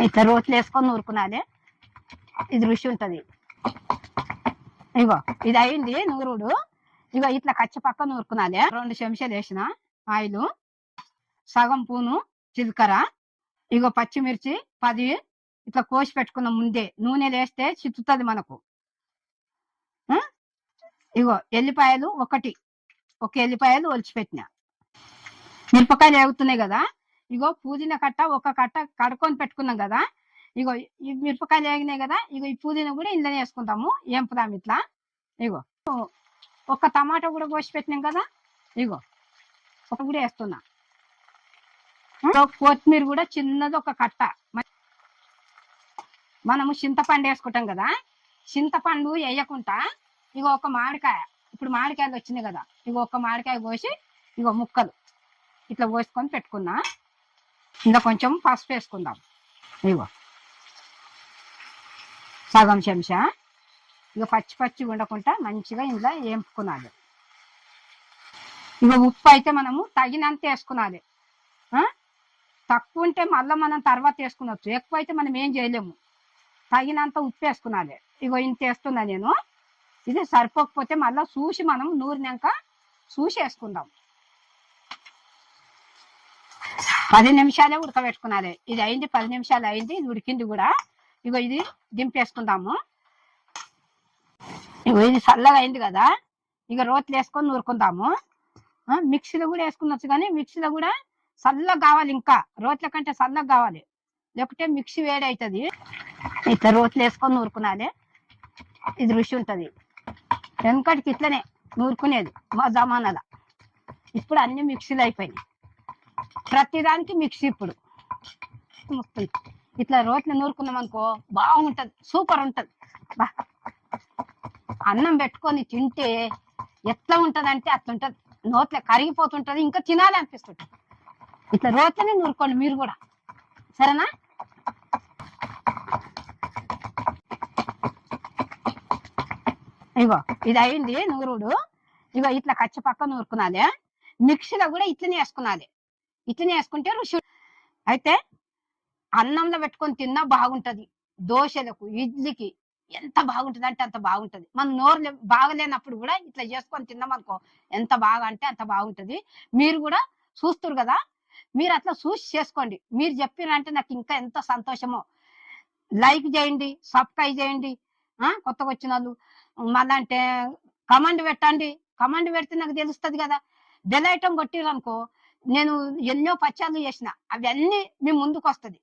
ఇట్లా రోట్లు వేసుకొని నూరుకునాలి. ఇది రుచి ఉంటది. ఇగో ఇది అయింది నూరుడు. ఇగో ఇట్లా కచ్చ పక్క నూరుకునాలి. 2 చెంచాలు వేసిన ఆయిల్, సగం పూను జీలకర్ర, ఇగో పచ్చిమిర్చి 10 ఇట్లా కోసి పెట్టుకున్న ముందే నూనెలు వేస్తే చిత్తుతుంది మనకు. ఇగో ఎల్లిపాయలు ఒక ఎల్లిపాయలు ఒలిచిపెట్టిన. మిరపకాయలు వేగుతున్నాయి కదా, ఇగో పుదీనా కట్ట ఒక కట్ట కడుక్కొని పెట్టుకున్నాం కదా. ఇగో ఈ మిరపకాయలు వేగినాయి కదా, ఇగో ఈ పుదీనా కూడా ఇందులో వేసుకుంటాము, ఏంపుదాం ఇట్లా. ఇగో ఒక టమాటా కూడా కోసి పెట్టినాం కదా, ఇగో ఒక కూడా వేస్తున్నా. కొత్తిమీర కూడా చిన్నది ఒక కట్ట. మనము చింతపండు వేసుకుంటాం కదా, చింతపండు వేయకుండా ఇగో ఒక మామిడికాయ, ఇప్పుడు మామిడికాయలు వచ్చినాయి కదా, ఇగో ఒక మామిడికాయ కోసి ఇగో ముక్కలు ఇట్లా కోసుకొని పెట్టుకున్నా. ఇంకా కొంచెం పసుపు వేసుకుందాం. ఇగో సగం చెంచా. ఇక పచ్చి ఉండకుండా మంచిగా ఇందులో వేపుకున్నాలి. ఇక ఉప్పు అయితే మనము తగినంత వేసుకున్నాలి. తక్కువ ఉంటే మళ్ళీ మనం తర్వాత వేసుకునవచ్చు, ఎక్కువ అయితే మనం ఏం చేయలేము. తగినంత ఉప్పు వేసుకున్నాలి. ఇగో ఇంత వేస్తున్నా నేను. ఇది సరిపోకపోతే మళ్ళీ చూసి మనం నూరినాక చూసి వేసుకుందాం. 10 నిమిషాలే ఉడకబెట్టుకున్నాలి. ఇది అయింది, 10 నిమిషాలు అయింది, ఇది ఉడికింది కూడా. ఇగో ఇది దింపేసుకుందాము. ఇగో ఇది చల్లగా అయింది కదా, ఇక రోట్లు వేసుకొని నూరుకుందాము. మిక్సీలో కూడా వేసుకున్నచ్చు, కానీ మిక్సీలో కూడా చల్లగా కావాలి, ఇంకా రోట్ల కంటే చల్లగా కావాలి, లేకపోతే మిక్సీ వేడి అవుతుంది. ఇట్లా రోట్లు వేసుకొని నూరుకునాలి. ఇది రుచి ఉంటుంది. వెనకటికి ఇట్లనే నూరుకునేది మా జమానాల. ఇప్పుడు అన్ని మిక్సీలు అయిపోయినాయి, ప్రతిదానికి మిక్సీ. ఇప్పుడు ఇట్లా రోట్లు నూరుకున్నాం అనుకో బాగుంటది, సూపర్ ఉంటది. బా అన్నం పెట్టుకొని తింటే ఎట్లా ఉంటది అంటే అట్లుంటది, నోట్లో కరిగిపోతుంటది, ఇంకా తినాలనిపిస్తుంటది. ఇట్లా రోట్లని నూరుకోండి మీరు కూడా, సరేనా? ఇగో ఇది అయింది నూరుడు. ఇగో ఇట్లా కచ్చ పక్క నూరుకునాలి. మిక్సీలో కూడా ఇట్లనే వేసుకునాలి. ఇట్లనే వేసుకుంటే రుచి. అయితే అన్నంలో పెట్టుకొని తిన్నా బాగుంటది, దోశలకు ఇడ్లీకి ఎంత బాగుంటది అంటే అంత బాగుంటది. మనం నోరు బాగలేనప్పుడు కూడా ఇట్లా చేసుకొని తిన్నామనుకో ఎంత బాగా అంటే అంత బాగుంటది. మీరు కూడా చూస్తురు కదా, మీరు అట్లా చూసి చేసుకోండి. మీరు చెప్పినంటే నాకు ఇంకా ఎంత సంతోషమో. లైక్ చేయండి, సబ్స్క్రైబ్ చేయండి. కొత్తగా వచ్చిన వాళ్ళు మళ్ళీ అంటే కమెంట్ పెట్టండి. కమెంట్ పెడితే నాకు తెలుస్తుంది కదా. బెల్ ఐటమ్ కొట్టిరనుకో నేను ఎన్నో పచ్చాలు చేసిన అవన్నీ మీ ముందుకు వస్తుంది.